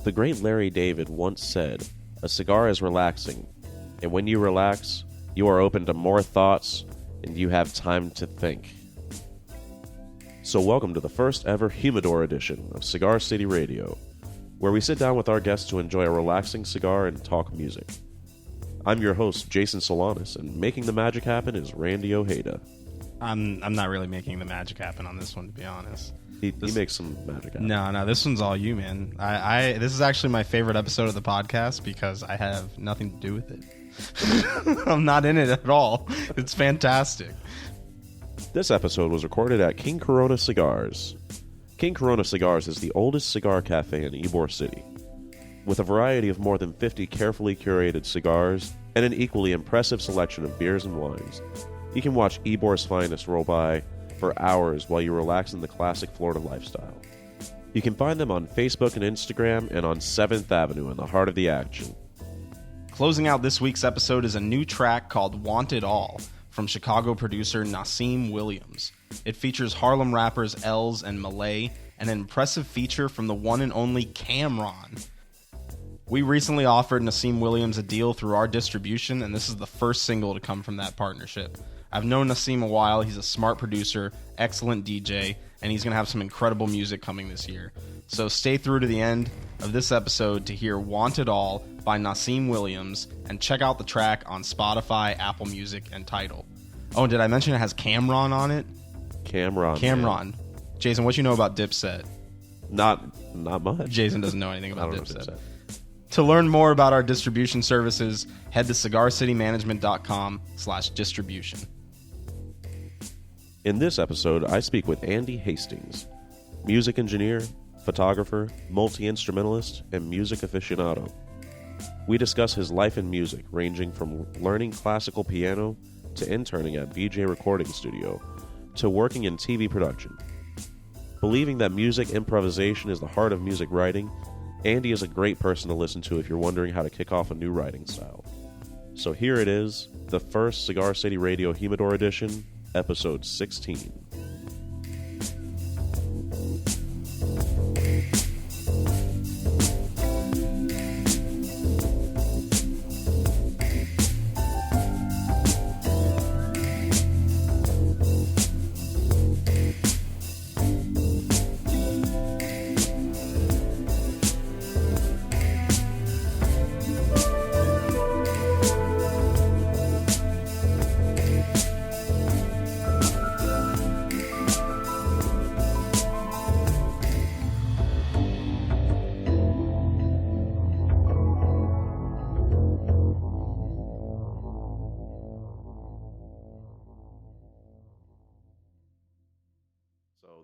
The great Larry David once said, "A cigar is relaxing, and when you relax, you are open to more thoughts, and you have time to think." So welcome to the first ever Humidor edition of Cigar City Radio, where we sit down with our guests to enjoy a relaxing cigar and talk music. I'm your host, Jason Solanas, and making the magic happen is Randy Ojeda. I'm not really making the magic happen on this one, to be honest. He makes some magic happen. No, this one's all you, man. This is actually my favorite episode of the podcast because I have nothing to do with it. I'm not in it at all. It's fantastic. This episode was recorded at King Corona Cigars. King Corona Cigars is the oldest cigar cafe in Ybor City. With a variety of more than 50 carefully curated cigars and an equally impressive selection of beers and wines, you can watch Ybor's finest roll by for hours while you relax in the classic Florida lifestyle. You can find them on Facebook and Instagram and on 7th Avenue in the heart of the action. Closing out this week's episode is a new track called Want It All from Chicago producer Nassim Williams. It features Harlem rappers Els and Malay and an impressive feature from the one and only Cameron. We recently offered Nassim Williams a deal through our distribution, and this is the first single to come from that partnership. I've known Nassim a while. He's a smart producer, excellent DJ, and he's going to have some incredible music coming this year. So stay through to the end of this episode to hear Want It All by Nassim Williams, and check out the track on Spotify, Apple Music, and Tidal. Oh, and did I mention it has Cameron on it? Cameron. Man. Jason, what you know about Dipset? Not much. Jason doesn't know anything about Dipset. To learn more about our distribution services, head to cigarcitymanagement.com/distribution. In this episode, I speak with Andy Hastings, music engineer, photographer, multi-instrumentalist, and music aficionado. We discuss his life in music, ranging from learning classical piano to interning at VJ Recording Studio to working in TV production. Believing that music improvisation is the heart of music writing, Andy is a great person to listen to if you're wondering how to kick off a new writing style. So here it is, the first Cigar City Radio Humidor edition, episode 16.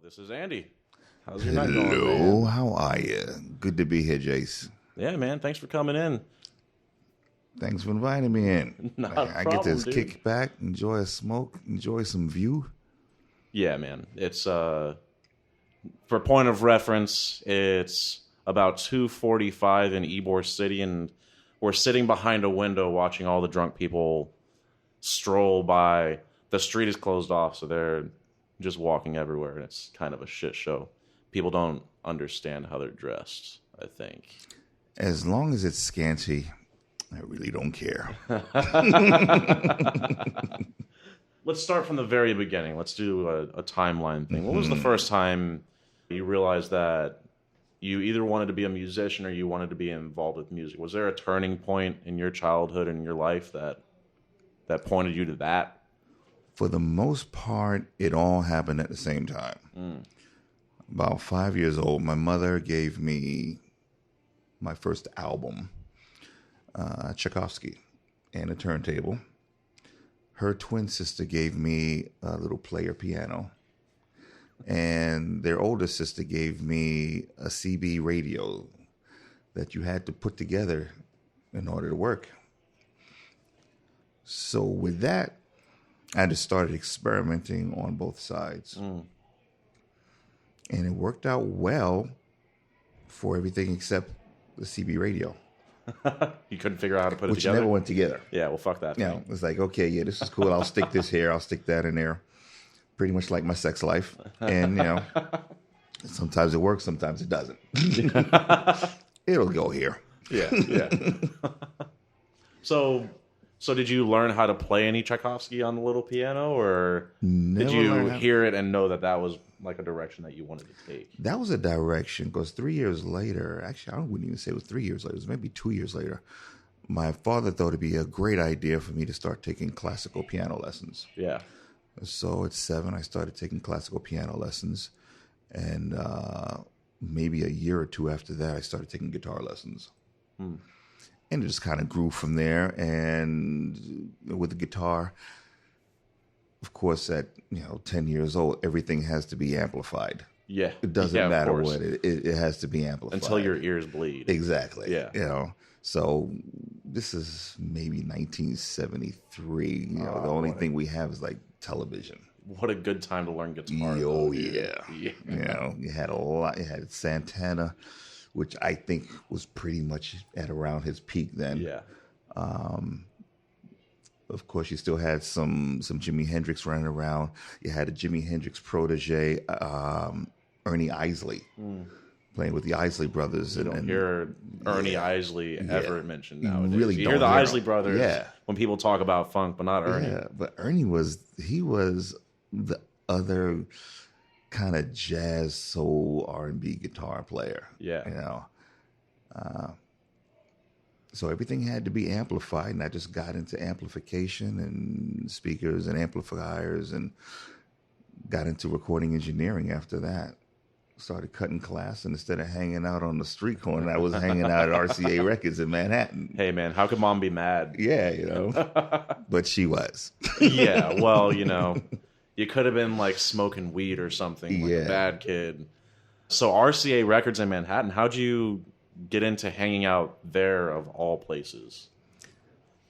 This is Andy. How's your night going, man? Hello, how are you? Good to be here, Jace. Yeah, man. Thanks for coming in. Thanks for inviting me in. I get to kick back, enjoy a smoke, enjoy some view. Yeah, man. It's for point of reference, it's about 2:45 in Ybor City, and we're sitting behind a window watching all the drunk people stroll by. The street is closed off, so they're just walking everywhere, and it's kind of a shit show. People don't understand how they're dressed, I think. As long as it's scanty, I really don't care. Let's start from the very beginning. Let's do a timeline thing. What was the first time you realized that you either wanted to be a musician or you wanted to be involved with music? Was there a turning point in your childhood and in your life that pointed you to that? For the most part, it all happened at the same time. About 5 years old, my mother gave me my first album, Tchaikovsky, and a turntable. Her twin sister gave me a little player piano. And their older sister gave me a CB radio that you had to put together in order to work. So with that, I just started experimenting on both sides. And it worked out well for everything except the CB radio. You couldn't figure out how to put it Which together? never went together. Yeah, well, fuck that. You know, it's like, okay, yeah, this is cool. I'll stick this here. I'll stick that in there. Pretty much like my sex life. And, you know, sometimes it works, sometimes it doesn't. it'll go here. Yeah, yeah. So did you learn how to play any Tchaikovsky on the little piano, or Never did you learned how- hear it and know that was like a direction that you wanted to take? That was a direction, because 3 years later, actually, I wouldn't even say it was 3 years later, it was maybe 2 years later, my father thought it'd be a great idea for me to start taking classical piano lessons. Yeah. So at 7, I started taking classical piano lessons. And maybe a year or two after that, I started taking guitar lessons. And it just kind of grew from there. And with the guitar, of course, at 10 years old, everything has to be amplified. Yeah. It doesn't Yeah, of matter course. what it has to be amplified Until your ears bleed. Exactly. Yeah. So this is maybe 1973. The only thing we have is like television. What a good time to learn guitar. Oh, though, dude. yeah. You had a lot. You had Santana, which I think was pretty much at around his peak then. Yeah. Of course, you still had some Jimi Hendrix running around. You had a Jimi Hendrix protege, Ernie Isley, playing with the Isley brothers. You don't hear Ernie Isley ever mentioned nowadays. Really you don't hear the hear Isley him. brothers Yeah. when people talk about funk, but not Ernie. Yeah, but Ernie was the other kind of jazz, soul, R&B guitar player. Yeah. So everything had to be amplified, and I just got into amplification and speakers and amplifiers and got into recording engineering after that. Started cutting class, and instead of hanging out on the street corner, I was hanging out at RCA Records in Manhattan. Hey, man, how could mom be mad? Yeah, but she was. Yeah, well, you could have been like smoking weed or something, like a bad kid. So RCA Records in Manhattan, how'd you get into hanging out there of all places?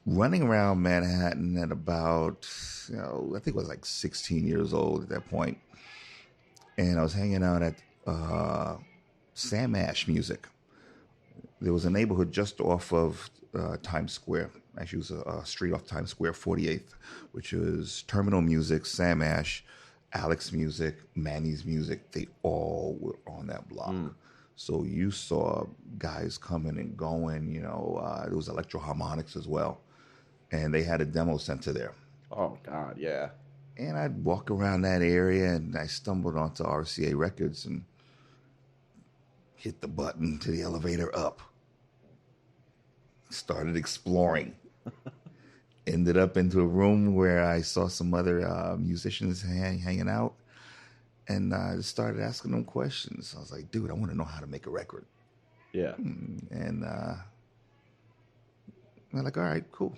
Running around Manhattan at about, I think I was like 16 years old at that point. And I was hanging out at Sam Ash Music. There was a neighborhood just off of Times Square. Actually, it was a street off Times Square, 48th, which was Terminal Music, Sam Ash, Alex Music, Manny's Music. They all were on that block. So you saw guys coming and going. There was Electro Harmonics as well. And they had a demo center there. Oh, God, yeah. And I'd walk around that area, and I stumbled onto RCA Records and hit the button to the elevator up. Started exploring. Ended up into a room where I saw some other musicians hanging out. And I just started asking them questions. I was like, dude, I want to know how to make a record. Yeah. And they're like, all right, cool.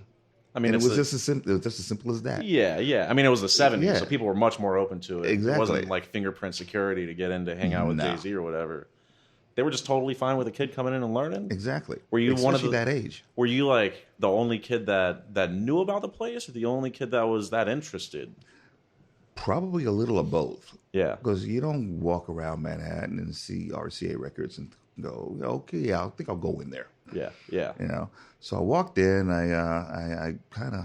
I mean, it was just as simple as that. Yeah, yeah. I mean, it was the 70s, Yeah. so people were much more open to it. Exactly. It wasn't like fingerprint security to get in to hang out with Jay-Z or whatever. They were just totally fine with a kid coming in and learning. Exactly. Were you Especially one of that age? Were you like the only kid that knew about the place, or the only kid that was that interested? Probably a little of both. Yeah. Because you don't walk around Manhattan and see RCA Records and go, okay, yeah, I think I'll go in there. Yeah, yeah. So I walked in. I kind of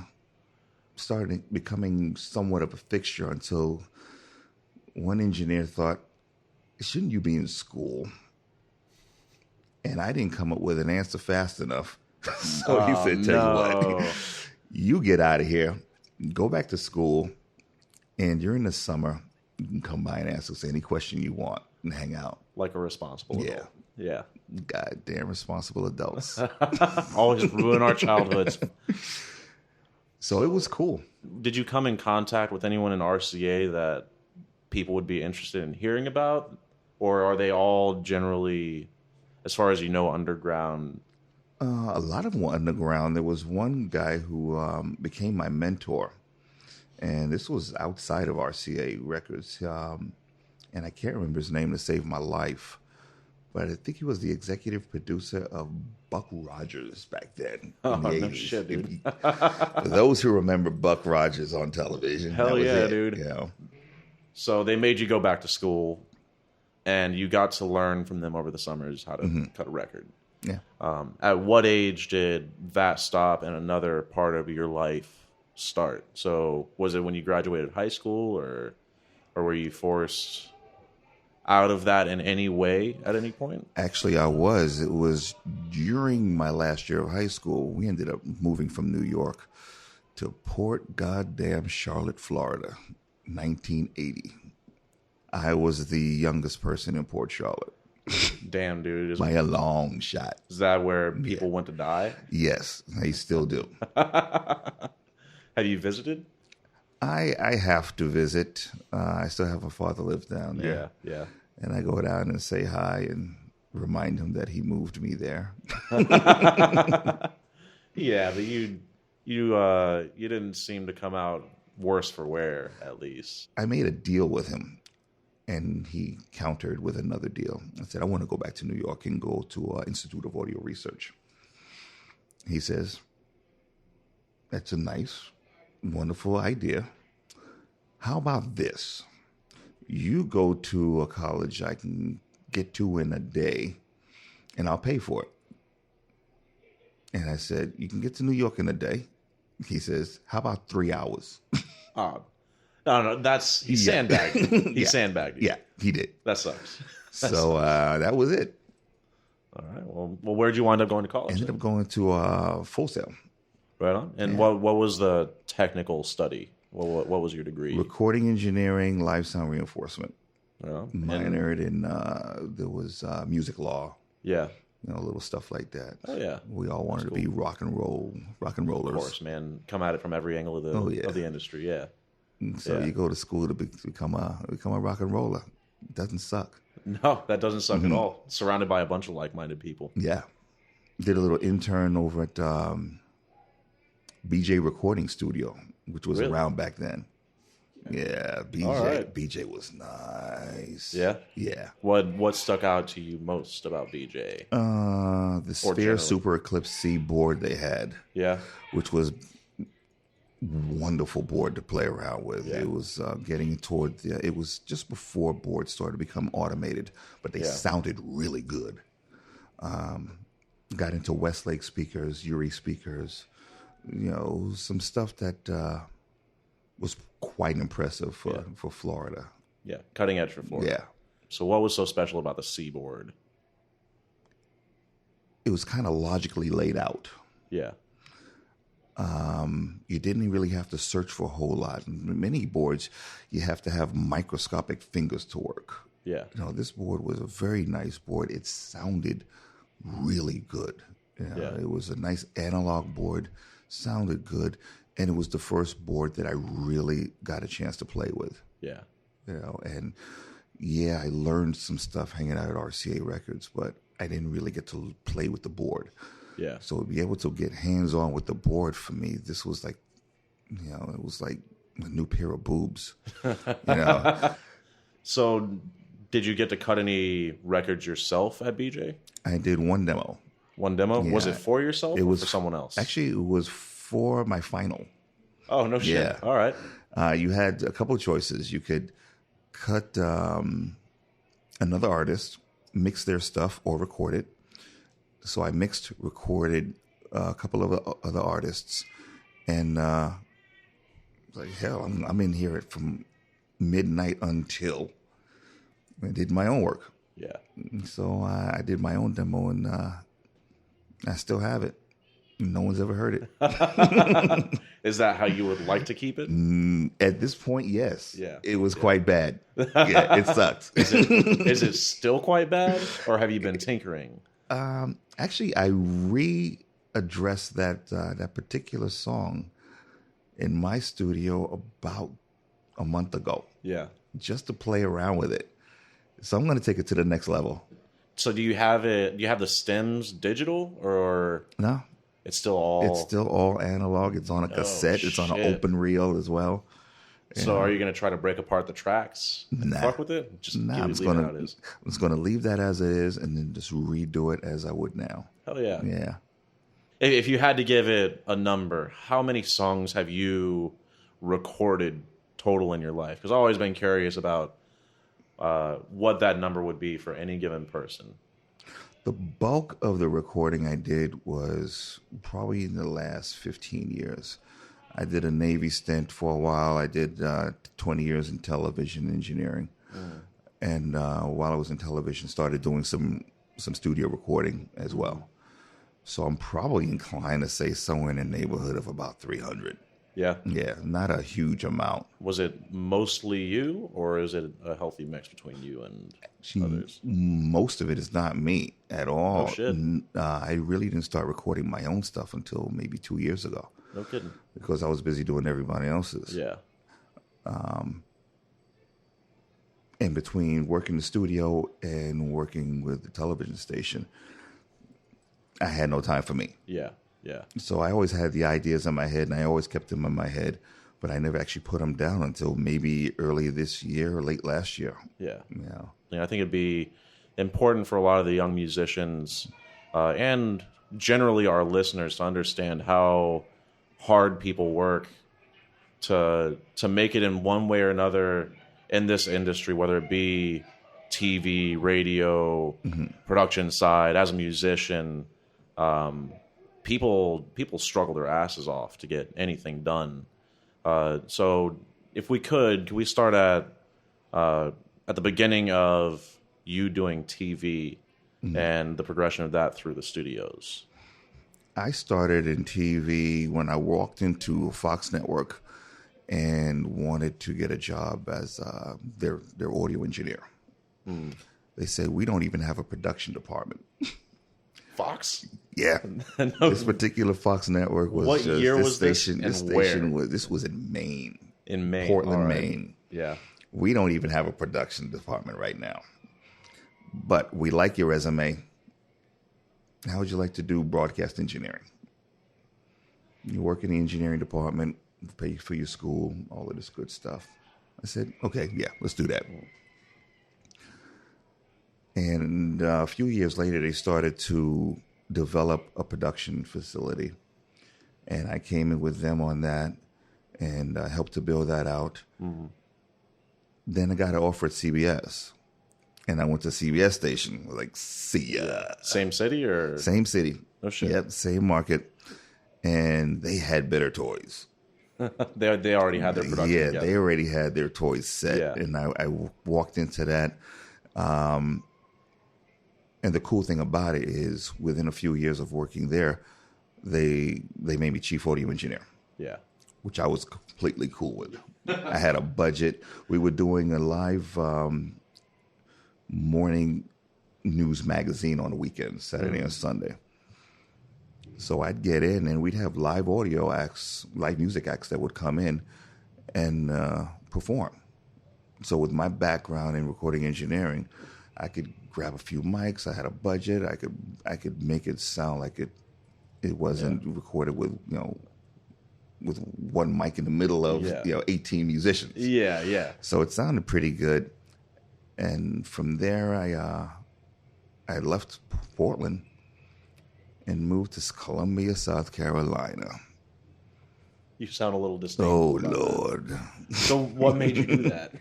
started becoming somewhat of a fixture until one engineer thought, shouldn't you be in school? And I didn't come up with an answer fast enough. So he said, tell you what, you get out of here, go back to school, and during the summer, you can come by and ask us any question you want and hang out. Like a responsible adult. Yeah. Goddamn responsible adults. Always ruin our childhoods. So it was cool. Did you come in contact with anyone in RCA that people would be interested in hearing about? Or are they all generally, as far as you know, underground? A lot of them were underground. There was one guy who became my mentor. And this was outside of RCA Records. And I can't remember his name to save my life. But I think he was the executive producer of Buck Rogers back then. In the 80s. No shit, dude. For those who remember Buck Rogers on television. Hell that was yeah, it, dude. So they made you go back to school, and you got to learn from them over the summers how to cut a record. Yeah. At what age did that stop and another part of your life start? So was it when you graduated high school, or were you forced? out of that in any way at any point? Actually, I was. It was during my last year of high school. We ended up moving from New York to Port Goddamn Charlotte, Florida, 1980. I was the youngest person in Port Charlotte. Damn, dude. By a long shot. Is that where people went to die? Yes, they still do. Have you visited? I have to visit. I still have a father lives down there. Yeah. And I go down and say hi and remind him that he moved me there. Yeah, but you didn't seem to come out worse for wear, at least. I made a deal with him, and he countered with another deal. I said, I want to go back to New York and go to Institute of Audio Research. He says, that's a nice, wonderful idea. How about this? You go to a college I can get to in a day, and I'll pay for it. And I said, you can get to New York in a day. He says, how about 3 hours? No, he sandbagged. He sandbagged you. Yeah, he did. That sucks. That was it. All right. Well, where'd you wind up going to college? Ended up going to Full Sail. Right on. And what was the technical study? What was your degree? Recording engineering, live sound reinforcement. Yeah. Minored in there was music law. Yeah. Little stuff like that. Oh yeah. We all wanted to be rock and rollers. Of course, man. Come at it from every angle of the industry. Yeah. So you go to school to become a rock and roller. It doesn't suck. No, that doesn't suck at all. Surrounded by a bunch of like-minded people. Yeah. Did a little intern over at BJ Recording Studio, which was around back then. Yeah, BJ was nice. Yeah? Yeah. What stuck out to you most about BJ? The Sphere Super Eclipse C board they had. Yeah. Which was wonderful board to play around with. Yeah. It was getting toward it was just before boards started to become automated, but they sounded really good. Got into Westlake speakers, Uri speakers, some stuff that was quite impressive for Florida. Yeah, cutting edge for Florida. Yeah. So what was so special about the C board? It was kind of logically laid out. Yeah. You didn't really have to search for a whole lot. Many boards, you have to have microscopic fingers to work. Yeah. This board was a very nice board. It sounded really good. It was a nice analog board, sounded good, and it was the first board that I really got a chance to play with. Yeah. I learned some stuff hanging out at RCA Records, but I didn't really get to play with the board. Yeah. So to be able to get hands-on with the board for me, this was like, it was like a new pair of boobs. So did you get to cut any records yourself at BJ? I did one demo. One demo? Yeah. Was it for yourself or for someone else? Actually, it was for my final. Oh, no shit. Yeah. All right. You had a couple of choices. You could cut another artist, mix their stuff, or record it. So I recorded a couple of other artists, and like hell, I'm in here from midnight until I did my own work. Yeah. So I did my own demo, and I still have it. No one's ever heard it. Is that how you would like to keep it? At this point, yes. Yeah. It was quite bad. Yeah, it sucks. Is it still quite bad, or have you been tinkering? Actually, I readdressed that particular song in my studio about a month ago. Yeah. Just to play around with it. So I'm going to take it to the next level. So do you have it? Do you have the stems digital, or no? It's still all analog. It's on a cassette. It's on an open reel as well. So are you going to try to break apart the tracks and fuck with it? Just I'm just going to leave that as it is and then just redo it as I would now. Hell yeah. Yeah. If you had to give it a number, how many songs have you recorded total in your life? Because I've always been curious about what that number would be for any given person. The bulk of the recording I did was probably in the last 15 years. I did a Navy stint for a while. I did 20 years in television engineering. And while I was in television, started doing some studio recording as well. So I'm probably inclined to say somewhere in the neighborhood of about 300. Yeah. Yeah, not a huge amount. Was it mostly you, or is it a healthy mix between you and others? Most of it is not me at all. Oh, shit. I really didn't start recording my own stuff until maybe 2 years ago. No kidding. Because I was busy doing everybody else's. Yeah. In between working the studio and working with the television station, I had no time for me. Yeah. Yeah. So I always had the ideas in my head, and I always kept them in my head, but I never actually put them down until maybe early this year or late last year. Yeah. Yeah. I think it'd be important for a lot of the young musicians and generally our listeners to understand how hard people work to make it in one way or another in this industry, whether it be TV, radio, production side, as a musician. People struggle their asses off to get anything done. So if can we start at the beginning of you doing TV and the progression of that through the studios? I started in TV when I walked into Fox Network and wanted to get a job as their audio engineer. They said, we don't even have a production department. Fox? Yeah. No. This particular Fox Network was What year was this station, and this station where? this was in Maine. In Maine. Portland, All right. Maine. Yeah. We don't even have a production department right now. But we like your resume. How would you like to do broadcast engineering? You work in the engineering department, pay for your school, all of this good stuff. I said, okay, yeah, let's do that. And a few years later, they started to develop a production facility. And I came in with them on that and helped to build that out. Then I got an offer at CBS. And I went to CBS station. Like, see ya. Same city or? Same city. Oh, shit. Yep, same market. And they had better toys. They already had their production together. They already had their toys set. Yeah. And I walked into that. And the cool thing about it is within a few years of working there, they made me chief audio engineer. Yeah. Which I was completely cool with. I had a budget. We were doing a live morning news magazine on the weekends, Saturday and Sunday. So I'd get in and we'd have live audio acts, live music acts that would come in and perform. So with my background in recording engineering, I could grab a few mics. I had a budget. I could make it sound like it wasn't recorded with with one mic in the middle of 18 musicians. Yeah, yeah. So it sounded pretty good. And from there, I left Portland and moved to Columbia, South Carolina. You sound a little distinct. Oh, Lord. So what made you do that?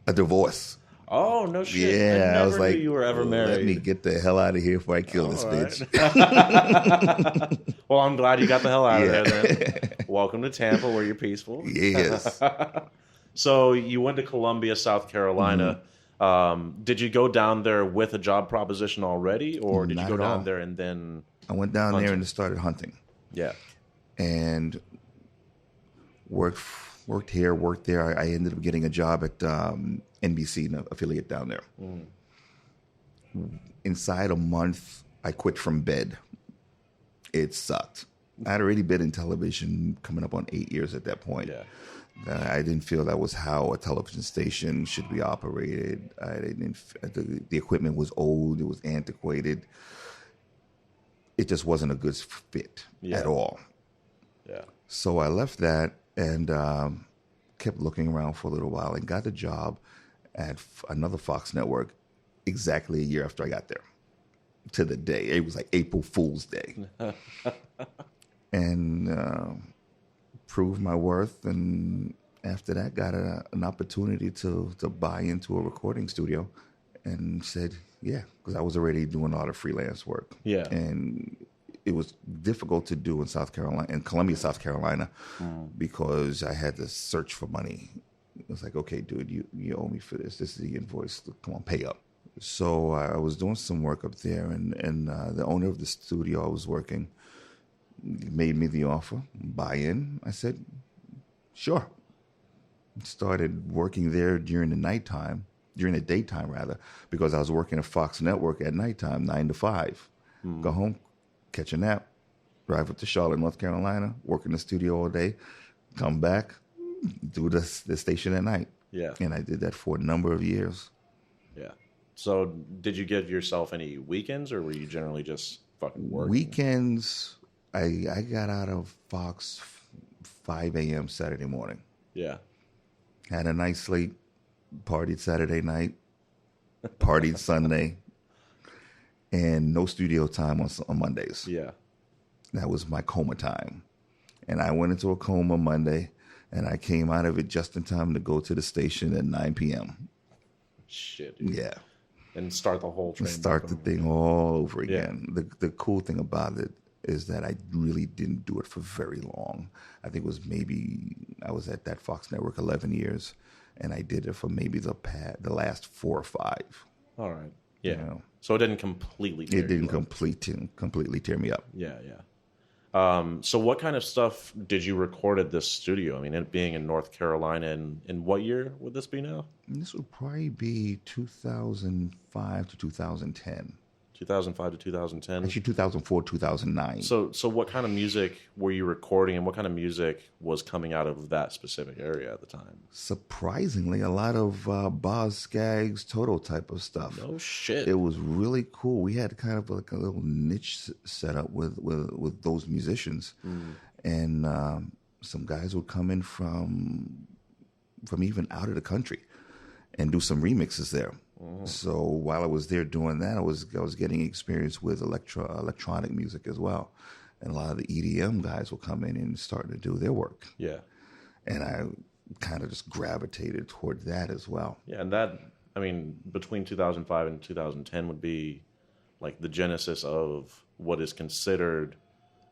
A divorce. Oh, no shit. Yeah, I I was never like, knew you were ever married. Let me get the hell out of here before I kill this All bitch. right. Well, I'm glad you got the hell out of there then. Welcome to Tampa where you're peaceful. Yes. So you went to Columbia, South Carolina. Did you go down there with a job proposition already, or did Not you go at all. down there and then... I went down Hunting. there and started hunting. Yeah. And worked here, worked there. I ended up getting a job at NBC, an affiliate down there. Inside a month, I quit from bed. It sucked. I had already been in television coming up on 8 years at that point. Yeah. I didn't feel that was how a television station should be operated. The equipment was old. It was antiquated. It just wasn't a good fit at all. Yeah. So I left that and kept looking around for a little while and got a job at another Fox network exactly a year after I got there. To the day. It was like April Fool's Day. And proved my worth. And after that, got an opportunity to buy into a recording studio and said, yeah, because I was already doing a lot of freelance work. Yeah. And it was difficult to do in South Carolina, in Columbia, South Carolina, because I had to search for money. was like, okay, dude, you owe me for this. This is the invoice. Come on, pay up. So I was doing some work up there, and the owner of the studio I was working made me the offer, buy in. I said, sure. Started working there during the daytime rather, because I was working at Fox Network at nighttime, 9 to 5. Go home, catch a nap, drive up to Charlotte, North Carolina, work in the studio all day, come back, do the station at night. Yeah. And I did that for a number of years. Yeah. So did you give yourself any weekends, or were you generally just fucking working? Weekends, I got out of Fox 5 a.m. Saturday morning. Yeah. Had a nice sleep, partied Saturday night, partied Sunday, and no studio time on Mondays. Yeah. That was my coma time. And I went into a coma Monday, and I came out of it just in time to go to the station at 9 p.m. Shit. Dude. Yeah. And start the whole train. Start the thing all over again. Yeah. The cool thing about it is that I really didn't do it for very long. I think it was I was at that Fox Network 11 years, and I did it for maybe the last 4 or 5. All right. Yeah. You know? So it didn't completely tear you up. completely tear me up. Yeah, yeah. So what kind of stuff did you record at this studio? I mean, it being in North Carolina, in what year would this be now? This would probably be 2005 to 2010. 2005 to 2010? Actually, 2004, 2009. So what kind of music were you recording, and what kind of music was coming out of that specific area at the time? Surprisingly, a lot of Boz Scaggs, Toto type of stuff. No shit. It was really cool. We had kind of like a little niche set up with those musicians. And some guys would come in from even out of the country and do some remixes there. So while I was there doing that, I was getting experience with electronic music as well, and a lot of the EDM guys will come in and start to do their work. Yeah, and I kind of just gravitated toward that as well. Yeah, and that, I mean, between 2005 and 2010 would be like the genesis of what is considered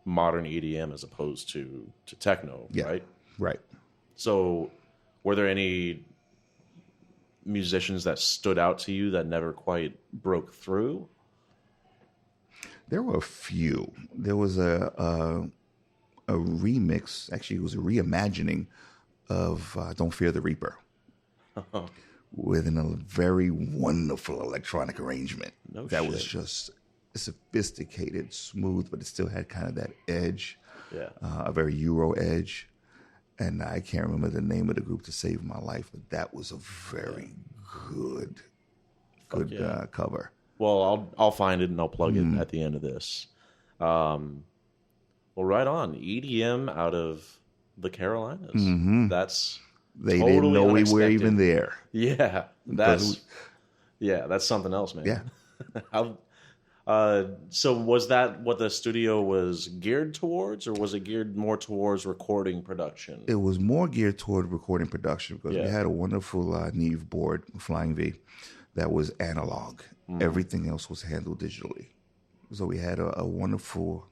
modern EDM as opposed to techno, right? Right. So, were there any musicians that stood out to you that never quite broke through? There were a few. There was a remix. Actually, it was a reimagining of "Don't Fear the Reaper" within a very wonderful electronic arrangement. That was just sophisticated, smooth, but it still had kind of that edge, a very Euro edge. And I can't remember the name of the group to save my life, but that was a very good cover. Well, I'll find it and I'll plug it at the end of this. Well, right on. EDM out of the Carolinas. They totally didn't know unexpected. we were even there. Yeah, that's something else, man. Yeah. So was that what the studio was geared towards, or was it geared more towards recording production? It was more geared toward recording production because we had a wonderful Neve board, Flying V, that was analog. Everything else was handled digitally. So we had a wonderful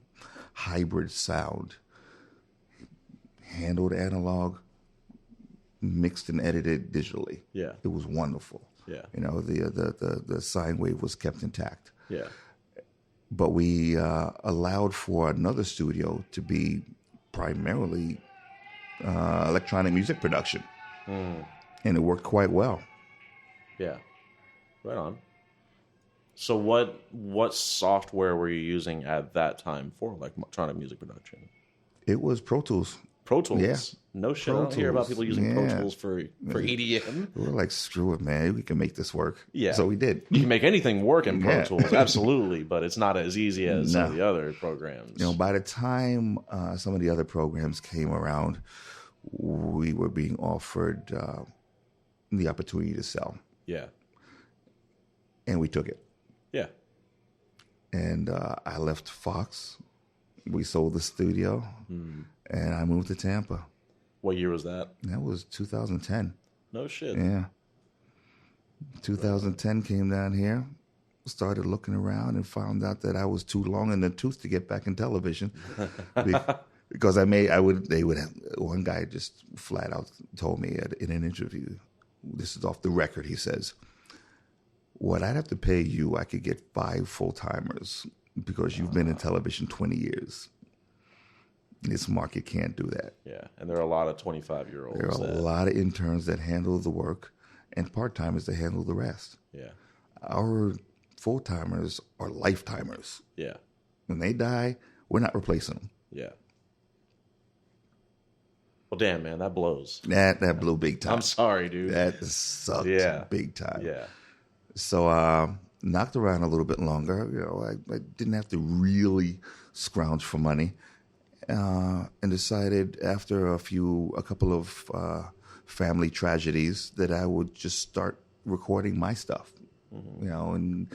hybrid sound, handled analog, mixed and edited digitally. Yeah. It was wonderful. Yeah. You know, the sine wave was kept intact. Yeah. But we allowed for another studio to be primarily electronic music production. And it worked quite well. Yeah. Right on. So what software were you using at that time for electronic music production? It was Pro Tools. Pro Tools? Yeah. No shit. I don't hear about people using Pro Tools for EDM. We were like, screw it, man. We can make this work. Yeah. So we did. You can make anything work in Pro Tools, absolutely, but it's not as easy as some of the other programs. You know, by the time some of the other programs came around, we were being offered the opportunity to sell. Yeah. And we took it. Yeah. And I left Fox. We sold the studio, and I moved to Tampa. What year was that? That was 2010. No shit. Yeah. 2010 came down here, started looking around, and found out that I was too long in the tooth to get back in television Because they would have, one guy just flat out told me in an interview, this is off the record, he says, what I'd have to pay you, I could get 5 full-timers because you've been in television 20 years. This market can't do that. Yeah, and there are a lot of 25-year-olds. There are a lot of interns that handle the work and part-timers that handle the rest. Yeah. Our full-timers are lifetimers. Yeah. When they die, we're not replacing them. Yeah. Well, damn, man, that blows. That blew big time. I'm sorry, dude. That sucked big time. Yeah. So knocked around a little bit longer. You know, I didn't have to really scrounge for money, and decided after a couple of family tragedies that I would just start recording my stuff. You know, and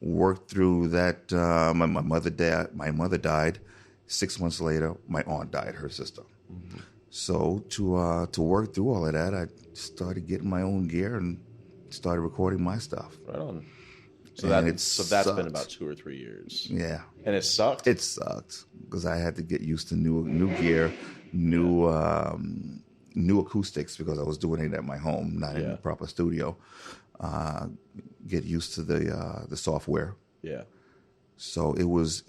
work through that. My mother died. 6 months later, my aunt died, her sister. Mm-hmm. So to work through all of that, I started getting my own gear and started recording my stuff. Right on. So and that's been about 2 or 3 years. Yeah. And it sucked? It sucked because I had to get used to new gear, new acoustics because I was doing it at my home, not in a proper studio. Get used to the software. Yeah. So it was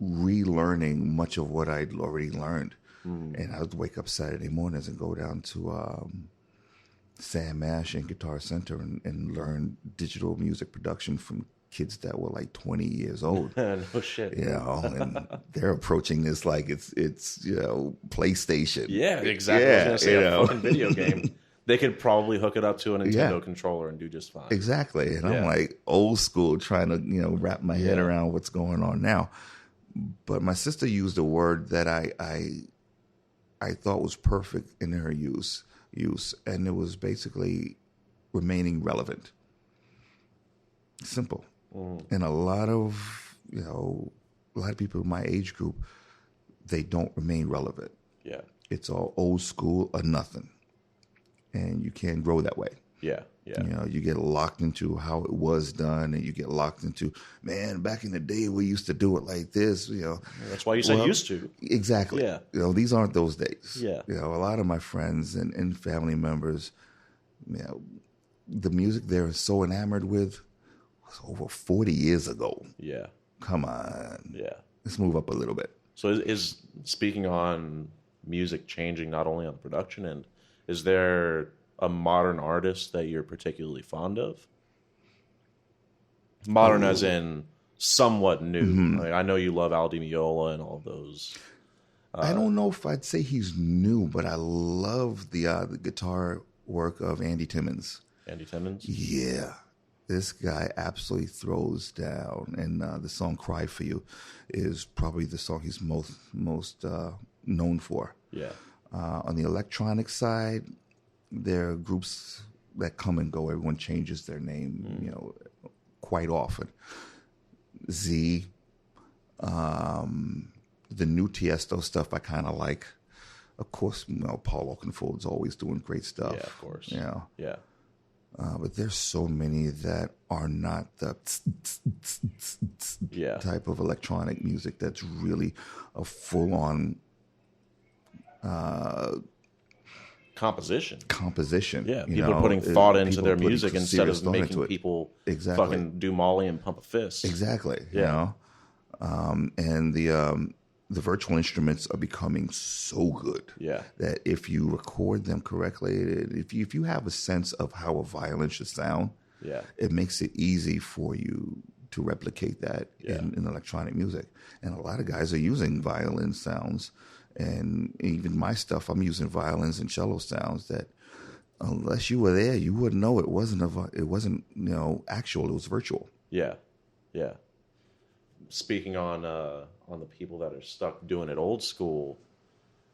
relearning much of what I'd already learned. And I would wake up Saturday mornings and go down to Sam Ash and Guitar Center and learn digital music production from kids that were like 20 years old. No shit. You know, and they're approaching this like it's PlayStation. Yeah, exactly. I was going to say a fucking video game. They could probably hook it up to a Nintendo controller and do just fine. Exactly. And I'm like old school trying to, wrap my head around what's going on now. But my sister used a word that I thought was perfect in her use, and it was basically remaining relevant. Simple. And a lot of people in my age group, they don't remain relevant. Yeah. It's all old school or nothing. And you can't grow that way. Yeah. Yeah. You get locked into how it was done, and you get locked into, man, back in the day we used to do it like this. That's why you said used to. Exactly. Yeah. These aren't those days. Yeah. A lot of my friends and family members, the music they're so enamored with was over 40 years ago. Yeah. Come on. Yeah. Let's move up a little bit. So is speaking on music changing not only on the production end, is there a modern artist that you're particularly fond of? Modern as in somewhat new. Mm-hmm. Like, I know you love Al Di Meola and all of those. I don't know if I'd say he's new, but I love the guitar work of Andy Timmons. Andy Timmons? Yeah. This guy absolutely throws down. And the song Cry For You is probably the song he's most known for. Yeah. On the electronic side, there are groups that come and go. Everyone changes their name, quite often. Z, the new Tiesto stuff I kind of like. Of course, Paul Oakenfold's always doing great stuff. Yeah, of course. Yeah. But there's so many that are not the type of electronic music that's really a full-on composition. Yeah, people are putting thought into their music instead of making people fucking do Molly and pump a fist. Exactly. Yeah. And the virtual instruments are becoming so good that if you record them correctly, if you have a sense of how a violin should sound, it makes it easy for you to replicate that in electronic music. And a lot of guys are using violin sounds. And even my stuff, I'm using violins and cello sounds that, unless you were there, you wouldn't know it wasn't actual. It was virtual. Yeah. Speaking on the people that are stuck doing it old school,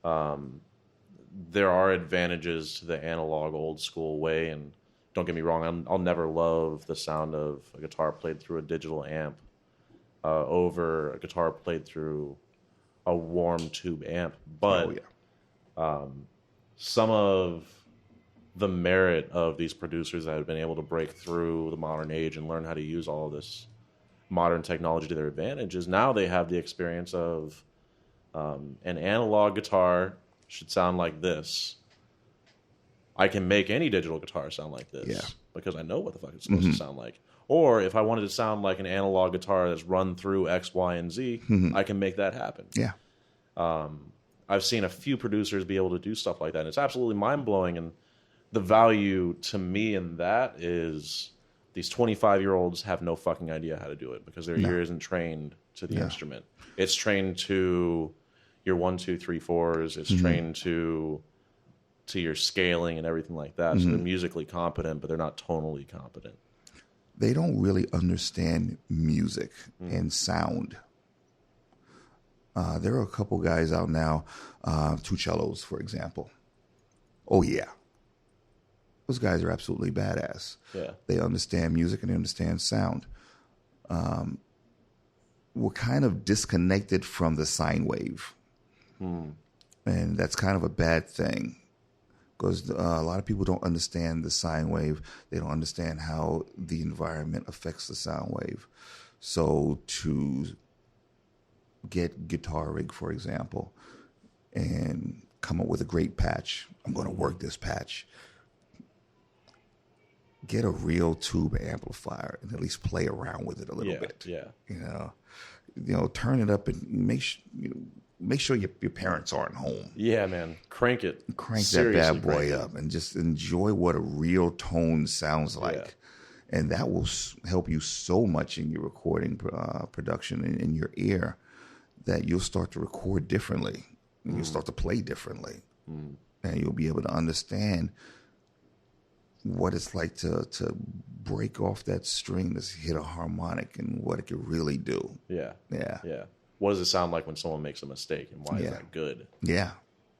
there are advantages to the analog old school way. And don't get me wrong, I'll never love the sound of a guitar played through a digital amp over a guitar played through a warm tube amp, but some of the merit of these producers that have been able to break through the modern age and learn how to use all of this modern technology to their advantage is now they have the experience of An analog guitar should sound like this. I can make any digital guitar sound like this because I know what the fuck it's supposed to sound like. Or if I wanted to sound like an analog guitar that's run through X, Y, and Z, I can make that happen. Yeah. I've seen a few producers be able to do stuff like that. And it's absolutely mind-blowing. And the value to me in that is these 25-year-olds have no fucking idea how to do it because their ear isn't trained to the instrument. It's trained to your 1, 2, 3, 4s. It's trained to your scaling and everything like that. So they're musically competent, but they're not tonally competent. They don't really understand music and sound. There are a couple guys out now, 2 cellos, for example. Oh, yeah. Those guys are absolutely badass. Yeah. They understand music and they understand sound. We're kind of disconnected from the sine wave. And that's kind of a bad thing because a lot of people don't understand the sine wave. They don't understand how the environment affects the sound wave. So to get Guitar Rig, for example, and come up with a great patch, I'm going to work this patch. Get a real tube amplifier and at least play around with it a little bit. Yeah. You know, turn it up and make sure your parents aren't home. Yeah, man. Crank it. Crank Seriously, that bad boy crank it. up and just enjoy what a real tone sounds like. Yeah. And that will help you so much in your recording production and in your ear that you'll start to record differently. And you'll start to play differently. And you'll be able to understand what it's like to break off that string to hit a harmonic and what it could really do. Yeah. Yeah. Yeah. What does it sound like when someone makes a mistake, and why is that good? Yeah.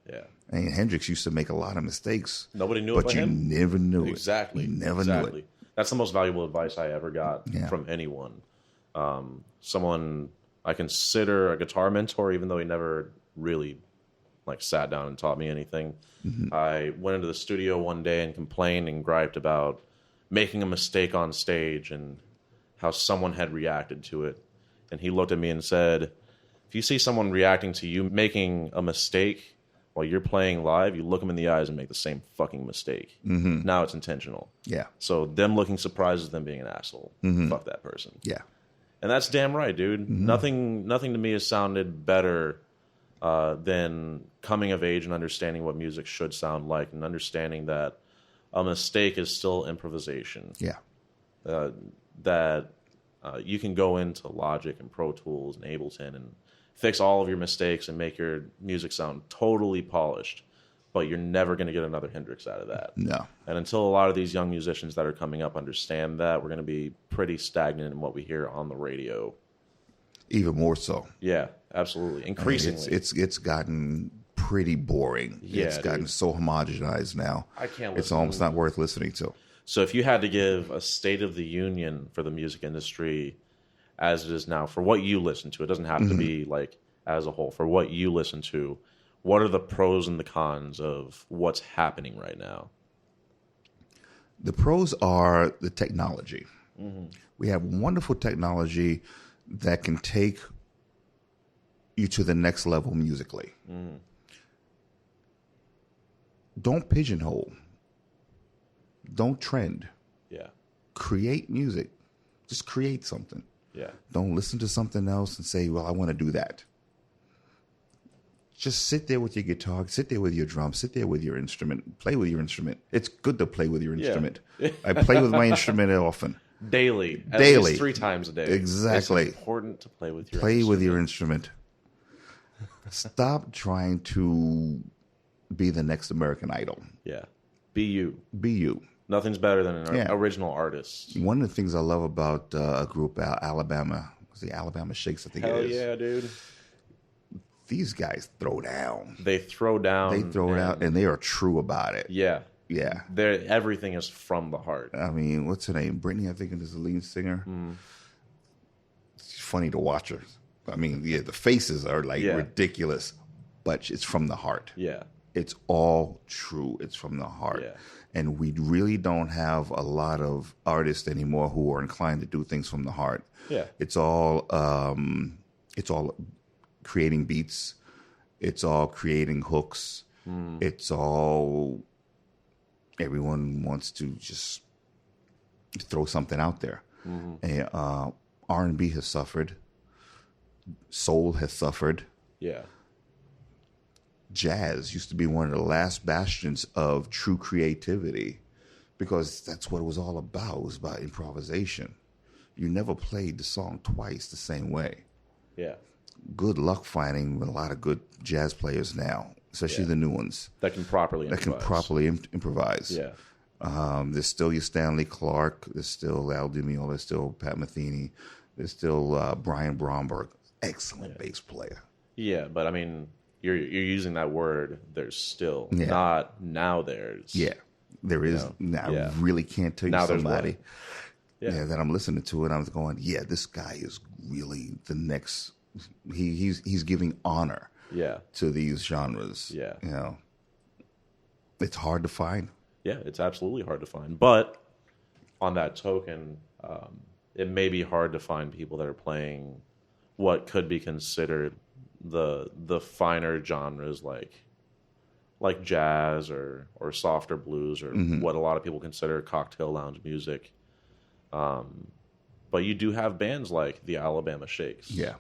Yeah. I mean, Hendrix used to make a lot of mistakes. Nobody knew it but you him? never knew Exactly. it. You never knew it. That's the most valuable advice I ever got from anyone. Someone I consider a guitar mentor, even though he never really sat down and taught me anything. I went into the studio one day and complained and griped about making a mistake on stage and how someone had reacted to it. And he looked at me and said, if you see someone reacting to you making a mistake while you're playing live, you look them in the eyes and make the same fucking mistake. Now it's intentional. Yeah. So them looking surprised is them being an asshole. Fuck that person. Yeah. And that's damn right, dude. Nothing to me has sounded better than coming of age and understanding what music should sound like and understanding that a mistake is still improvisation. Yeah. That you can go into Logic and Pro Tools and Ableton and fix all of your mistakes and make your music sound totally polished, but you're never going to get another Hendrix out of that. No. And until a lot of these young musicians that are coming up understand that, we're going to be pretty stagnant in what we hear on the radio. Even more so. Yeah, absolutely. Increasingly. It's gotten pretty boring. Yeah, it's gotten so homogenized now. I can't listen. It's almost not worth listening to. So if you had to give a state of the union for the music industry as it is now, for what you listen to, it doesn't have to be as a whole, for what you listen to, what are the pros and the cons of what's happening right now? The pros are the technology. We have wonderful technology that can take you to the next level musically. Don't pigeonhole. Don't trend. Yeah. Create music. Just create something. Yeah. Don't listen to something else and say, well, I want to do that. Just sit there with your guitar, sit there with your drum, sit there with your instrument, play with your instrument. It's good to play with your instrument. I play with my instrument often. Daily. At least 3 times a day. Exactly. It's important to play with your Play instrument. with your instrument. Stop trying to be the next American Idol. Yeah. Be you. Be you. Nothing's better than an original artist. One of the things I love about a group, Alabama, was the Alabama Shakes, I think Hell it is. yeah, dude. These guys throw down. They throw down. They throw it out, and they are true about it. Yeah. Yeah. Everything is from the heart. I mean, what's her name? Brittany, I think, is the lead singer. It's funny to watch her. I mean, yeah, the faces are ridiculous, but it's from the heart. Yeah. It's all true. It's from the heart. Yeah. And we really don't have a lot of artists anymore who are inclined to do things from the heart. Yeah. It's all creating beats, It's all creating hooks. It's all, everyone wants to just throw something out there. And R&B has suffered. Soul has suffered. Yeah. Jazz used to be one of the last bastions of true creativity because that's what it was all about. It was about improvisation. You never played the song twice the same way. Yeah. Good luck finding a lot of good jazz players now, especially the new ones. That can properly improvise. Yeah. There's still your Stanley Clark. There's still Al Di Meola. There's still Pat Metheny. There's still Brian Bromberg. Excellent bass player. Yeah, but I mean, you're using that word. There's still not now. There's there is now. I really can't tell you now somebody that I'm listening to, and I was going, this guy is really the next. He's giving honor to these genres. Yeah, it's hard to find. Yeah, it's absolutely hard to find. But on that token, it may be hard to find people that are playing what could be considered the finer genres like jazz or softer blues or what a lot of people consider cocktail lounge music. But you do have bands like the Alabama Shakes. Yeah.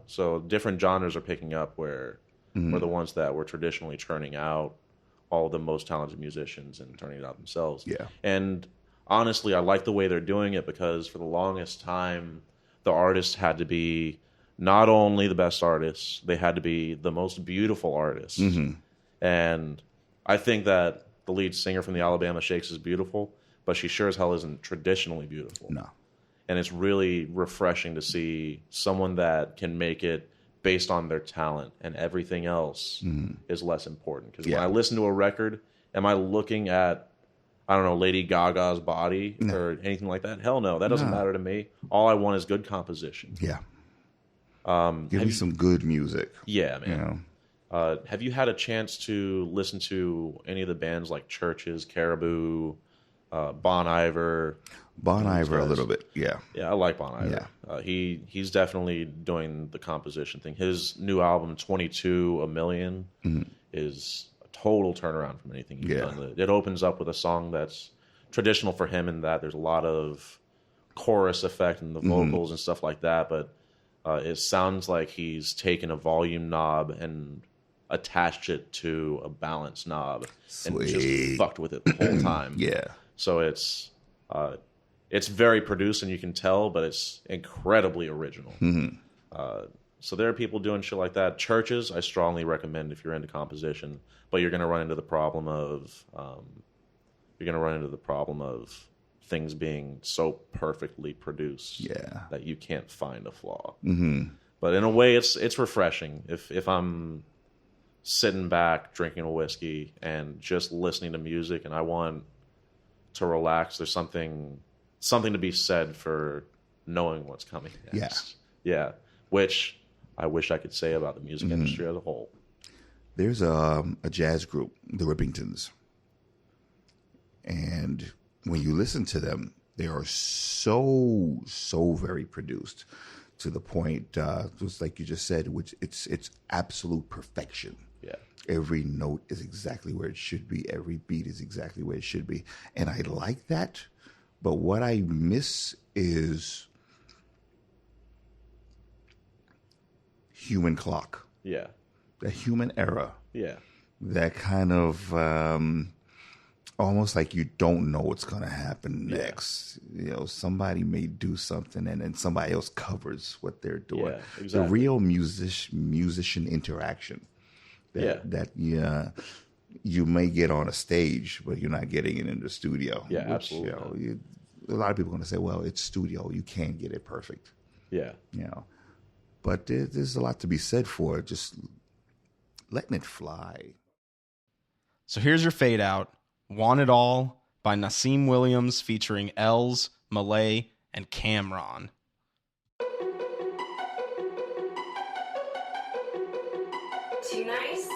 So different genres are picking up where the ones that were traditionally churning out all the most talented musicians and turning it out themselves. Yeah. And honestly, I like the way they're doing it because for the longest time, the artists had to be not only the best artists, they had to be the most beautiful artists. And I think that the lead singer from the Alabama Shakes is beautiful, but she sure as hell isn't traditionally beautiful. No. And it's really refreshing to see someone that can make it based on their talent and everything else is less important. Because when I listen to a record, am I looking at, I don't know, Lady Gaga's body or anything like that? Hell no, that doesn't matter to me. All I want is good composition. Yeah. Give me some good music. Yeah, man. Have you had a chance to listen to any of the bands like Churches, Caribou, Bon Iver? Bon Iver a little bit, yeah. Yeah, I like Bon Iver. Yeah. He's definitely doing the composition thing. His new album, 22 A Million, is a total turnaround from anything he's done. It opens up with a song that's traditional for him in that there's a lot of chorus effect in the vocals and stuff like that, but it sounds like he's taken a volume knob and attached it to a balance knob and just fucked with it the whole time. So it's very produced and you can tell, but it's incredibly original. So there are people doing shit like that. Churches, I strongly recommend if you're into composition, but you're going to run into the problem of things being so perfectly produced that you can't find a flaw. But in a way, it's refreshing. If I'm sitting back drinking a whiskey and just listening to music and I want to relax, there's something to be said for knowing what's coming next. Yeah. Which I wish I could say about the music industry as a whole. There's a jazz group, the Rippingtons. And when you listen to them, they are so very produced to the point, just like you just said, which it's absolute perfection. Yeah. Every note is exactly where it should be. Every beat is exactly where it should be. And I like that. But what I miss is human clock. Yeah. The human error. Yeah. That kind of almost like you don't know what's going to happen next. Somebody may do something and then somebody else covers what they're doing. Yeah, exactly. The real musician interaction. That you may get on a stage, but you're not getting it in the studio. Yeah, absolutely. A lot of people are going to say, well, it's studio. You can't get it perfect. Yeah. But there's a lot to be said for just letting it fly. So here's your fade out. Want It All by Nasim Williams featuring Els, Malay, and Cameron. Too nice?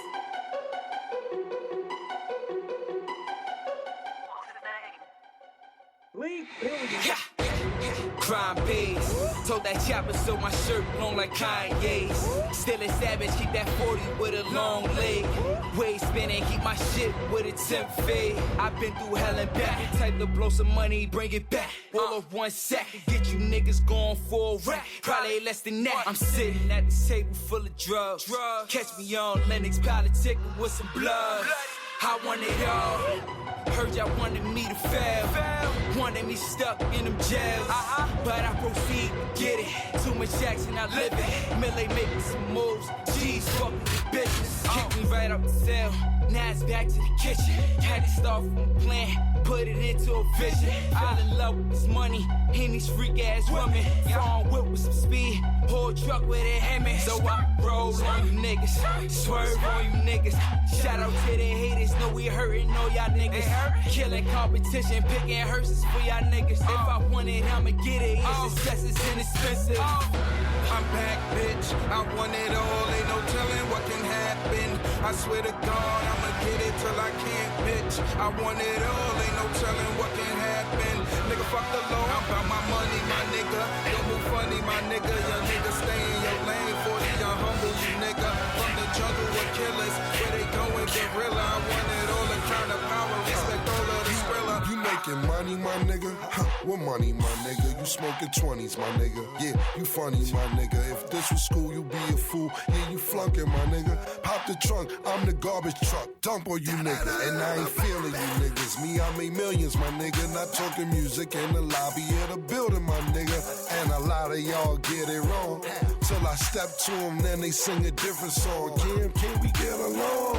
Crime beats. Told that chopper so my shirt long like Kanye's. Still a savage, keep that 40 with a long leg. Way spinning, keep my shit with a 10 fade. I've been through hell and back. The type to blow some money, bring it back. All of 1 sack to get you niggas going for a rack. Probably less than that. I'm sitting at the table full of drugs. Catch me on Lennox, politicking with some blood. I want it all. Heard y'all wanted me to fail. Wanted me stuck in them jails. But I proceed to get it. Too much action, I live it. Millie making some moves. G's fucking with bitches. Kicked me right out the cell. Now it's back to the kitchen. Had to start from a plan. Put it into a vision. Fell in love with this money. And these freak ass women. Phone whip with some speed. Whole truck with a Hemi. So I roll on you niggas. Swerve on you niggas. Shout out to the haters. Know we hurting all y'all niggas. Killing competition. Picking hearses for y'all niggas. If I want it, I'ma get it. Your success is inexpensive. I'm back, bitch. I want it all. Ain't no telling what can happen. I swear to God, I'ma get it till I can't, bitch. I want it all. Ain't no telling what can happen. Nigga, fuck the law. I'm about my money, my nigga. Don't move funny, my nigga. Young nigga, stay in your lane. 40, I'm humble, you nigga. From the jungle with killers, where they going guerrilla. I want it all. The kind of power, respect all of the skrilla. You making money, my nigga? Huh, what money, my nigga? You smoking 20s, my nigga. Yeah, you funny, my nigga. If this was school, you be a fool. Yeah, you flunking, my nigga. Pop the trunk, I'm the garbage truck. Dump on you, nigga. And I ain't feeling you niggas. Me, I make millions, my nigga. Not talking music in the lobby of the building, my nigga. And a lot of y'all get it wrong. Till I step to them, then they sing a different song. Can we get along?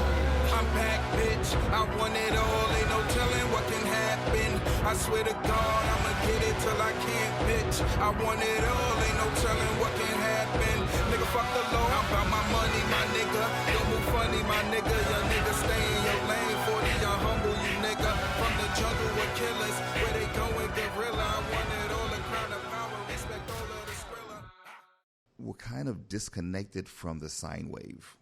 I'm back, bitch. I want it all. Ain't no telling what can happen. I swear to God, I'ma get it till I can't, bitch. I want it all. Ain't no telling what can happen. Nigga, fuck the law. I'm about my money, my nigga. Don't move funny, my nigga. Young nigga, stay in your lane. 40, I'm humble, you nigga. From the jungle with killers, where they going guerrilla. I want it all. The crown of power. Respect all of the skrilla. We're kind of disconnected from the sine wave.